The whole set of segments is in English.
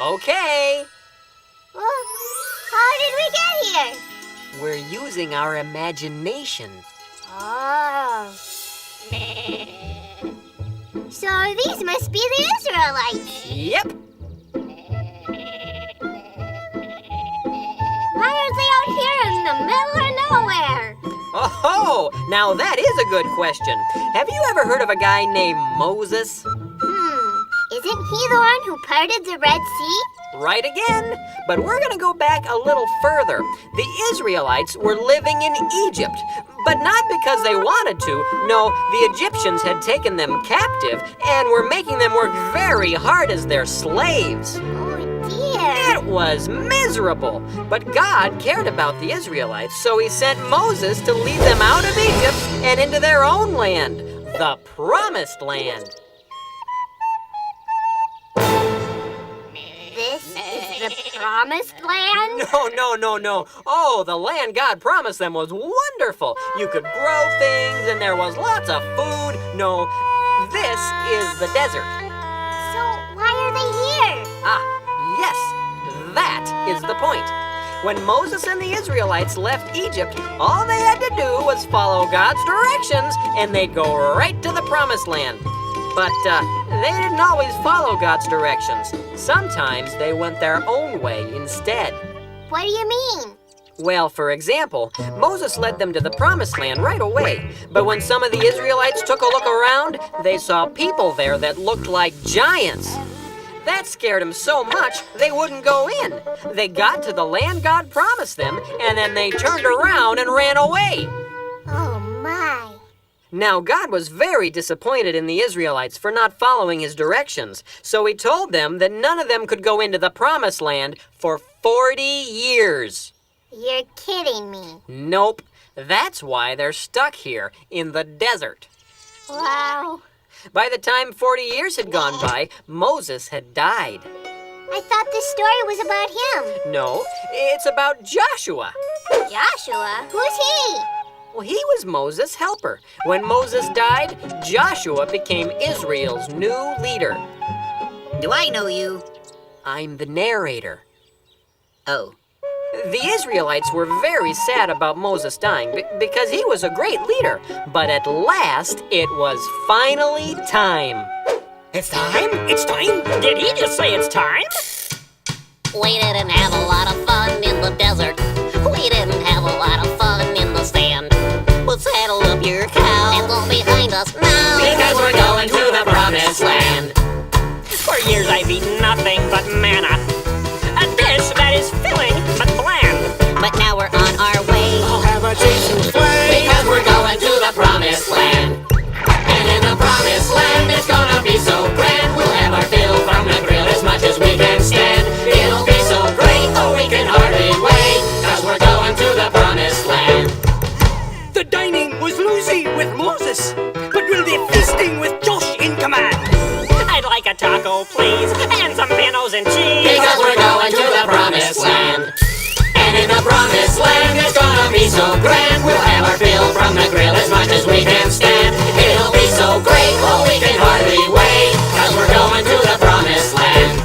Okay. Well, how did we get here? We're using our imagination. Oh. So these must be the Israelites. Yep. Why are they out here in the middle of nowhere? Oh, now that is a good question. Have you ever heard of a guy named Moses? Isn't he the one who parted the Red Sea? Right again. But we're going to go back a little further. The Israelites were living in Egypt, but not because they wanted to. No, the Egyptians had taken them captive and were making them work very hard as their slaves. Oh, dear. It was miserable. But God cared about the Israelites, so he sent Moses to lead them out of Egypt and into their own land, the Promised Land. This is the Promised Land? No. Oh, the land God promised them was wonderful. You could grow things and there was lots of food. No, this is the desert. So why are they here? Yes, that is the point. When Moses and the Israelites left Egypt, all they had to do was follow God's directions and they'd go right to the Promised Land. But they didn't always follow God's directions. Sometimes they went their own way instead. What do you mean? Well, for example, Moses led them to the Promised Land right away. But when some of the Israelites took a look around, they saw people there that looked like giants. That scared them so much they wouldn't go in. They got to the land God promised them, and then they turned around and ran away. Oh, my. Now, God was very disappointed in the Israelites for not following his directions, so he told them that none of them could go into the Promised Land for 40 years. You're kidding me. Nope. That's why they're stuck here in the desert. Wow. By the time 40 years had gone by, Moses had died. I thought this story was about him. No, it's about Joshua. Joshua? Who's he? Well, he was Moses' helper. When Moses died, Joshua became Israel's new leader. Do I know you? I'm the narrator. Oh. The Israelites were very sad about Moses dying because he was a great leader. But at last, it was finally time. It's time? It's time? Did he just say it's time? We didn't have a lot of fun in the desert. We didn't have a lot of fun in the sand. But saddle up your cow and go behind us now, Because we're going to the Promised Land. For years I've eaten nothing but manna, a dish that is filling but bland. but now we're on our way. I'll have a cheese souffle. Because we're going to the Promised Land. And in the Promised Land it's gonna be so grand. We'll have our fill from the grill as much as we can stand. It'll be so great, oh we can hardly wait. Cause we're going to the Promised Land. The dining was loosey with Moses, but we'll be feasting with Josh in command. I'd like a taco, please, and some minnows and cheese. Because we're going to the Promised Land. And in the Promised Land it's gonna be so grand. We'll have our fill from the grill as much as we can stand. It'll be so great, oh we can hardly wait. Cause we're going to the Promised Land.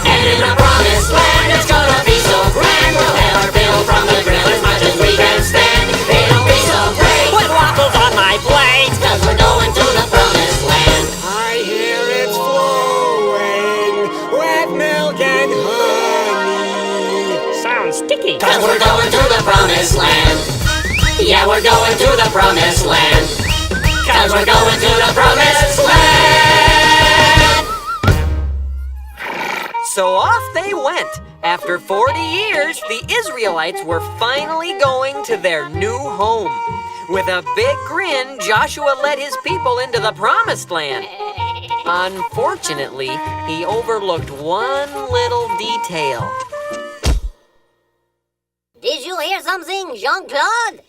And in the Promised Land it's gonna be so grand. We'll have our fill from the grill as much as we can stand. It'll be so great with waffles on my plate. Cause we're going to the Promised Land. I hear it's flowing with milk and honey. Sounds sticky. Cause we're going to the Promised Land. Yeah, we're going to the Promised Land. Cause we're going to the Promised Land. So off they went. After 40 years, the Israelites were finally going to their new home. With a big grin, Joshua led his people into the Promised Land. Unfortunately, he overlooked one little detail. Did you hear something, Jean-Claude?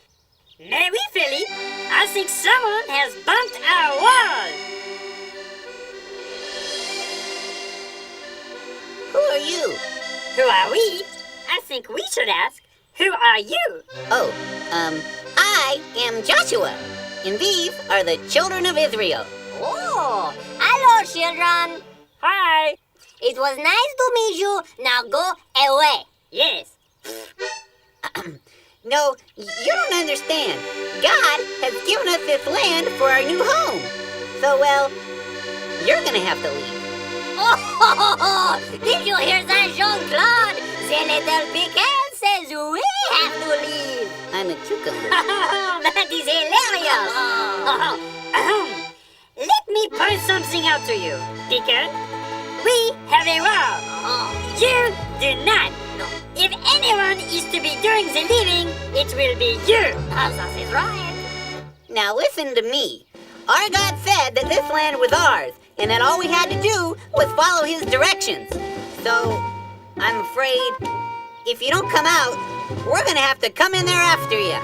No, oui, Philippe. I think someone has bumped our wall. Who are you? Who are we? I think we should ask, who are you? Oh, I am Joshua, and these are the children of Israel. Oh, hello, children. Hi. It was nice to meet you. Now go away. Yes. No, you don't understand. God has given us this land for our new home. So, well, you're gonna have to leave. Oh, did you hear that, Jean-Claude? The little pickle says we have to leave. I'm a cucumber. That is hilarious. Let me point something out to you, Picker. We have a rule. You do not. If anyone is to be doing the living, it will be you. That is right. Now listen to me. Our God said that this land was ours, and that all we had to do was follow his directions. So, I'm afraid, if you don't come out, we're gonna have to come in there after you.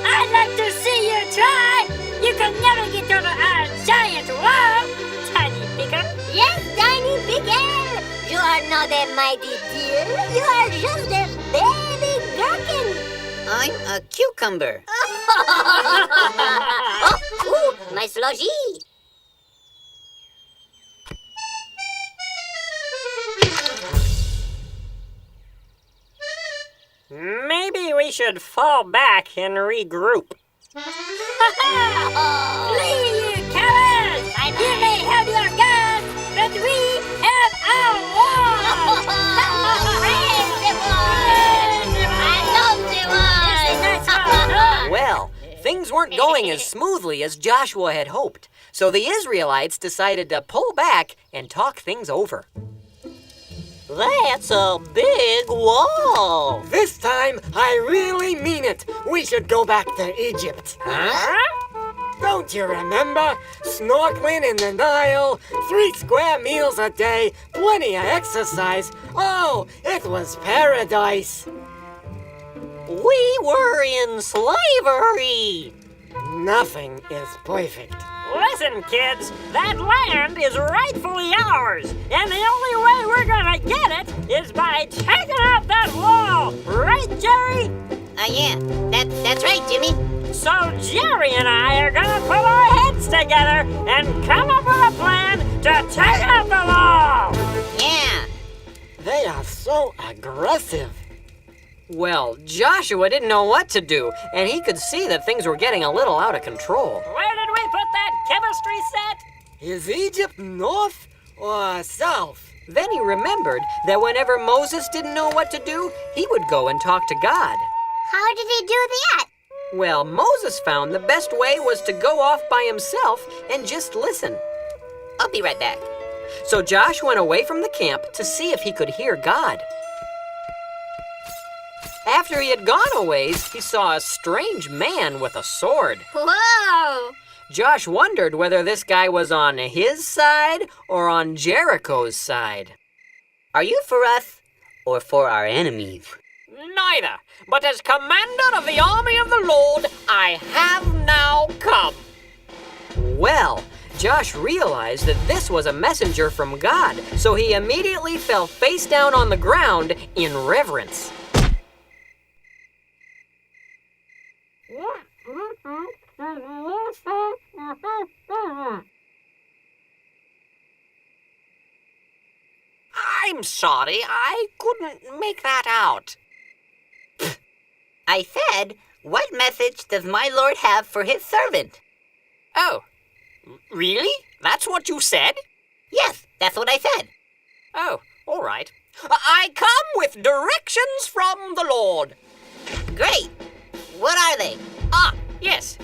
I'd like to see you try. You can never get over our giant wall, Tiny Picker. Yes, Tiny Pickle. You are not a mighty deer. You are just a baby gherkin. I'm a cucumber. Oh, ooh, my slushy. Maybe we should fall back and regroup. Flee, you cowards! You may have your guns, but we have our wall! Well, things weren't going as smoothly as Joshua had hoped, so the Israelites decided to pull back and talk things over. That's a big wall. This time, I really mean it. We should go back to Egypt. Huh? Don't you remember? Snorkeling in the Nile, 3 square meals a day, plenty of exercise. Oh, it was paradise. We were in slavery. Nothing is perfect. Listen, kids, that land is rightfully ours, and the only way we're gonna get it is by taking out that wall, right, Jerry? Yeah, that's right, Jimmy. So Jerry and I are gonna put our heads together and come up with a plan to take out the wall. Yeah. They are so aggressive. Well, Joshua didn't know what to do, and he could see that things were getting a little out of control. Where did we put that chemistry set? Is Egypt north or south? Then he remembered that whenever Moses didn't know what to do, he would go and talk to God. How did he do that? Well, Moses found the best way was to go off by himself and just listen. I'll be right back. So Josh went away from the camp to see if he could hear God. After he had gone a ways, he saw a strange man with a sword. Whoa! Josh wondered whether this guy was on his side or on Jericho's side. Are you for us or for our enemies? Neither, but as commander of the army of the Lord, I have now come. Well, Josh realized that this was a messenger from God, so he immediately fell face down on the ground in reverence. I'm sorry, I couldn't make that out. I said, what message does my Lord have for his servant? Oh, really? That's what you said? Yes, that's what I said. Oh, all right. I come with directions from the Lord. Great. What are they? Ah, yes.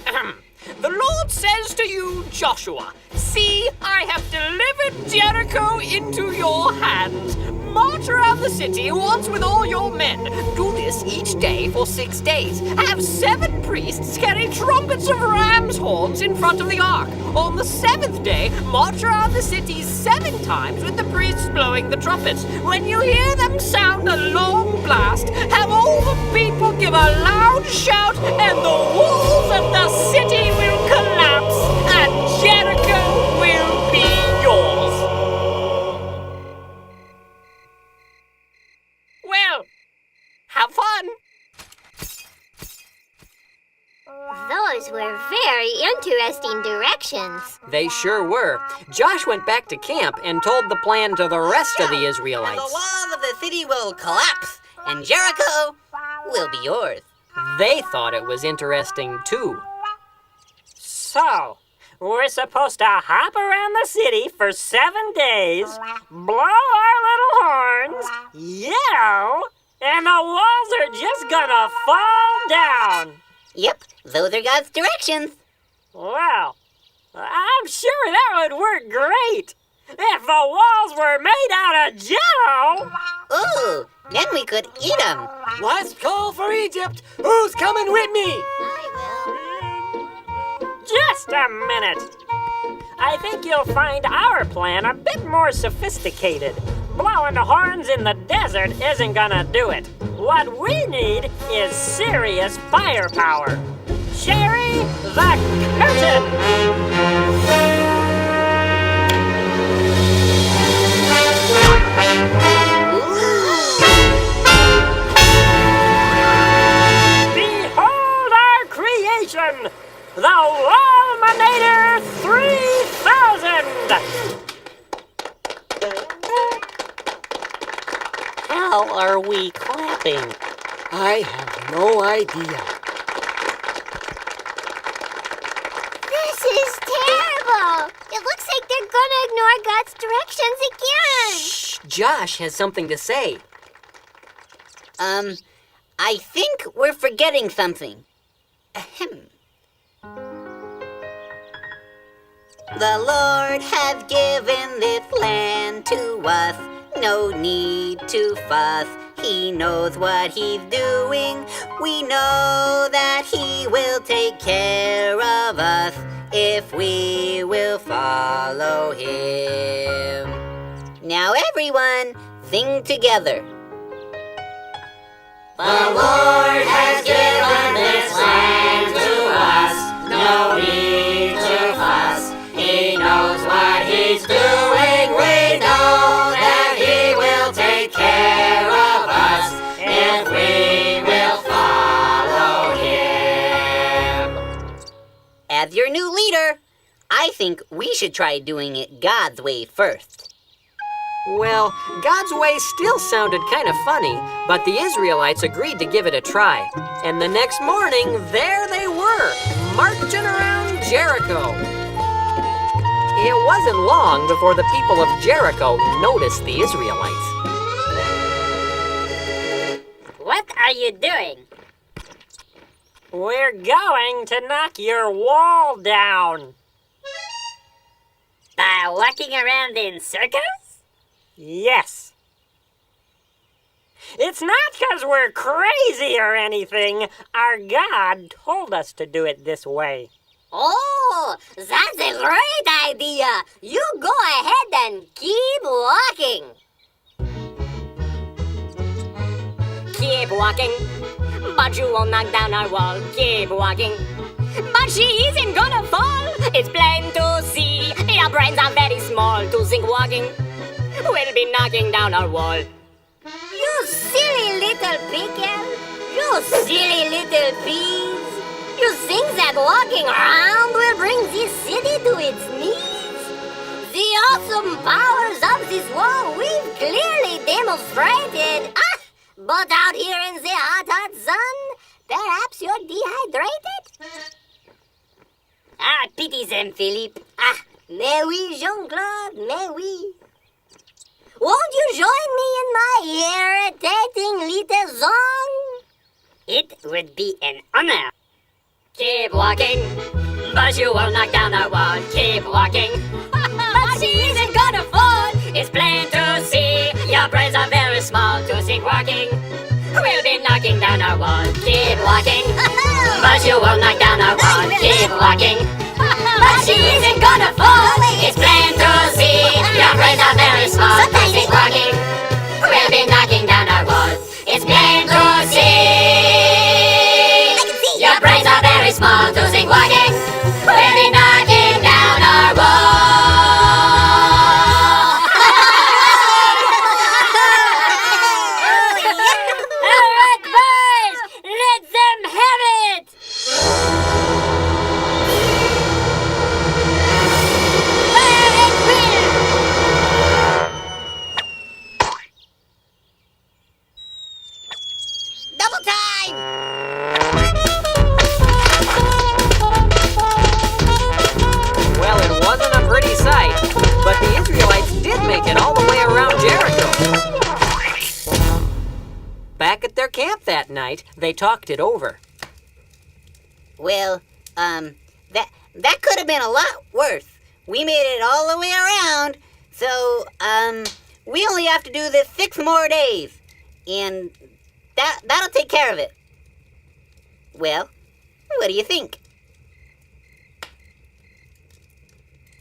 The Lord says to you, Joshua, see, I have delivered Jericho into your hands. March around the city once with all your men. Do this each day for 6 days. Have 7 priests carry trumpets of ram's horns in front of the ark. On the 7th day, march around the city 7 times with the priests blowing the trumpets. When you hear them sound a long blast, have all the people give a loud shout, and the walls of the city will collapse, and Jericho will be yours. Well, have fun. Those were very interesting directions. They sure were. Josh went back to camp and told the plan to the rest of the And the Israelites. walls of the city will collapse, and Jericho will be yours. They thought it was interesting too. So, we're supposed to hop around the city for 7 days, blow our little horns, yell, and the walls are just gonna fall down. Yep, those are God's directions. Well, I'm sure that would work great if the walls were made out of jello. Ooh, then we could eat them. Last call for Egypt. Who's coming with me? Just a minute. I think you'll find our plan a bit more sophisticated. Blowing the horns in the desert isn't gonna do it. What we need is serious firepower. Sherry the curtain! Behold our creation! The Walminator 3000! How are we clapping? I have no idea. This is terrible. It looks like they're gonna ignore God's directions again. Shh, Josh has something to say. I think we're forgetting something. Ahem. The Lord has given this land to us. No need to fuss. He knows what he's doing. We know that he will take care of us if we will follow him. Now everyone, sing together. The Lord has given this land to us. No need to fuss. He knows what he's doing. We know that he will take care of us if we will follow him. As your new leader, I think we should try doing it God's way first. Well, God's way still sounded kind of funny, but the Israelites agreed to give it a try. And the next morning, there they were, marching around Jericho. It wasn't long before the people of Jericho noticed the Israelites. What are you doing? We're going to knock your wall down. By walking around in circles? Yes. It's not because we're crazy or anything. Our God told us to do it this way. Oh, that's a great idea. You go ahead and keep walking. Keep walking, but you won't knock down our wall. Keep walking, but she isn't gonna fall. It's plain to see. Your brains are very small to think walking will be knocking down our wall. You silly little pickle. You silly little peas. You think that walking around will bring this city to its knees? The awesome powers of this wall we've clearly demonstrated. But out here in the hot sun, perhaps you're dehydrated? Pity them, Philip. Mais oui, Jean-Claude, mais oui. Won't you join me in my irritating little song? It would be an honor. Keep walking, but you won't knock down our wall. Keep walking, but she isn't gonna fall. It's plain to see. Your brains are very small to think walking will be knocking down our wall. Keep walking, but you won't knock down our wall. Keep walking, but she isn't gonna fall. It's plain to see. Your brains are very small to think walking will be knocking down our wall. It's plain to see. Your brains are very small to think walking will be knocking down our wall. All right, boys, let them have it. that night, they talked it over. Well, that could have been a lot worse. We made it all the way around, so, we only have to do this 6 more days. And that'll take care of it. Well, what do you think?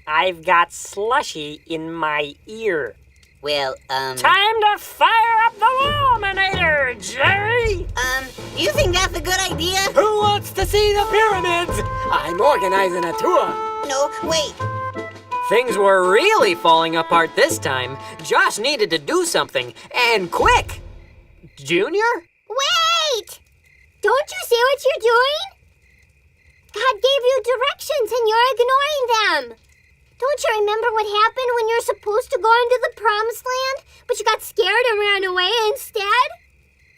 I've got slushy in my ear. Well, Time to fire up the Laminator, Jerry! do you think that's a good idea? Who wants to see the pyramids? I'm organizing a tour. No, wait. Things were really falling apart this time. Josh needed to do something, and quick! Junior? Wait! Don't you see what you're doing? God gave you directions and you're ignoring them. Don't you remember what happened when you're supposed to go into the promised land, but you got scared and ran away instead?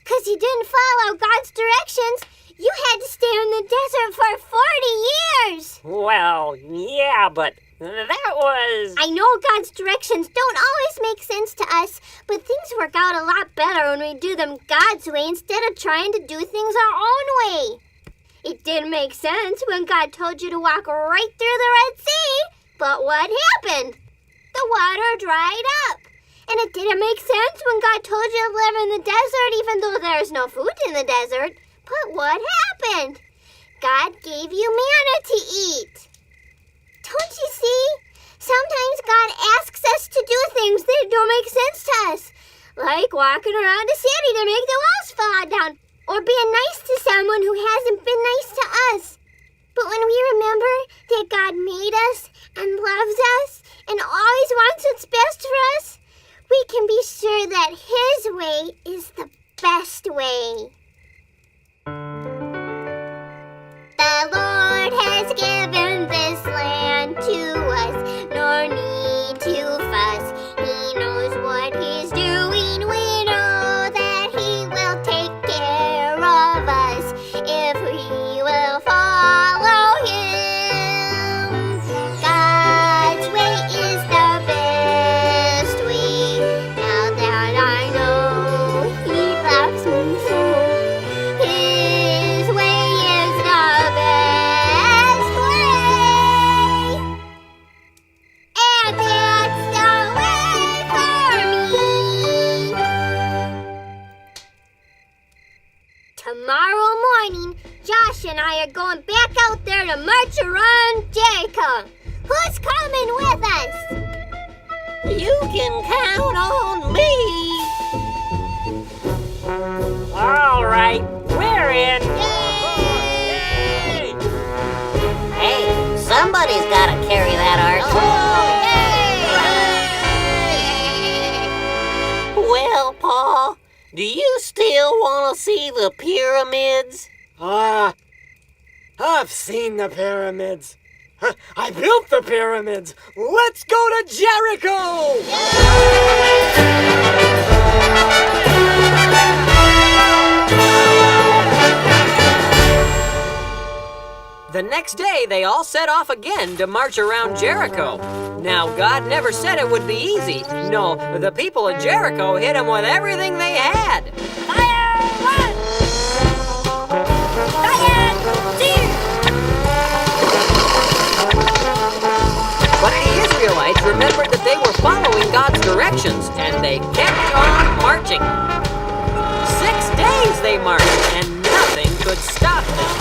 Because you didn't follow God's directions, you had to stay in the desert for 40 years. Well, yeah, but that was... I know God's directions don't always make sense to us, but things work out a lot better when we do them God's way instead of trying to do things our own way. It didn't make sense when God told you to walk right through the Red Sea, but what happened? The water dried up. And it didn't make sense when God told you to live in the desert even though there's no food in the desert. But what happened? God gave you manna to eat. Don't you see? Sometimes God asks us to do things that don't make sense to us, like walking around a city to make the walls fall down, or being nice to someone who hasn't been nice to us. But when we remember that God made us and loves us and always wants what's best for us, we can be sure that His way is the best way. The Lord has given this land to us, nor need to fuss. He knows what He's doing. We know that He will take care of us if we will follow Him. God's way is the best way. Now that I know He loves me so, His way is the best way. And that's the way for me. Tomorrow morning, Josh and I are going back out there to march around Jericho. Who's coming with us? You can count on me. All right, we're in. Yay! Hey, somebody's got to carry that ark. Well, Pa, do you still want to see the pyramids? I've seen the pyramids. I built the pyramids. Let's go to Jericho! The next day, they all set off again to march around Jericho. Now, God never said it would be easy. No, the people of Jericho hit Him with everything they had. Fire one! Fire two! But the Israelites remembered that they were following God's directions, and they kept on marching. 6 days they marched, and nothing could stop them.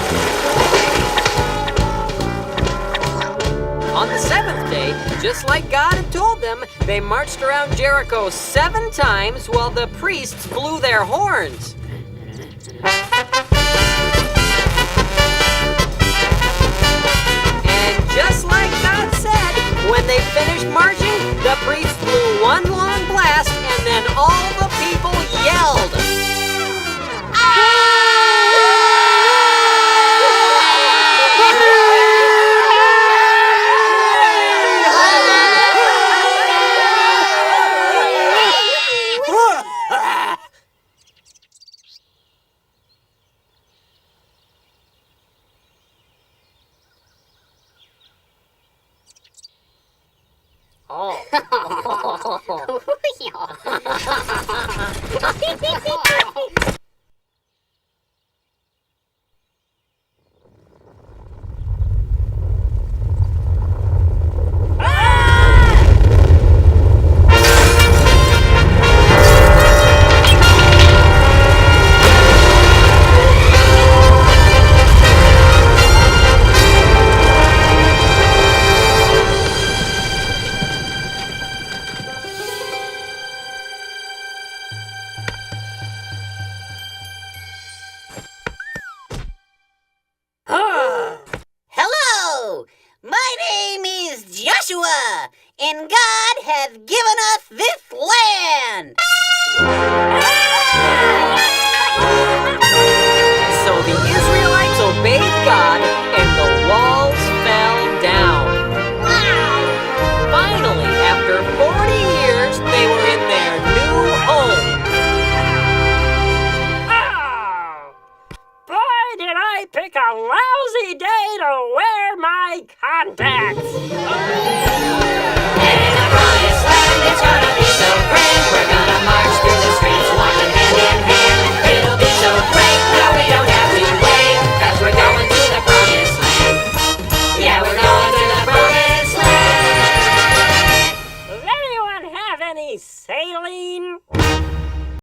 On the 7th day, just like God had told them, they marched around Jericho 7 times while the priests blew their horns. And just like God said, when they finished marching, the priests blew one long blast, and then all the people yelled. God has given us this land. So the Israelites obeyed God and the walls fell down. Finally, after 40 years, they were in their new home. Oh! Boy, did I pick a lousy day to wear my contacts!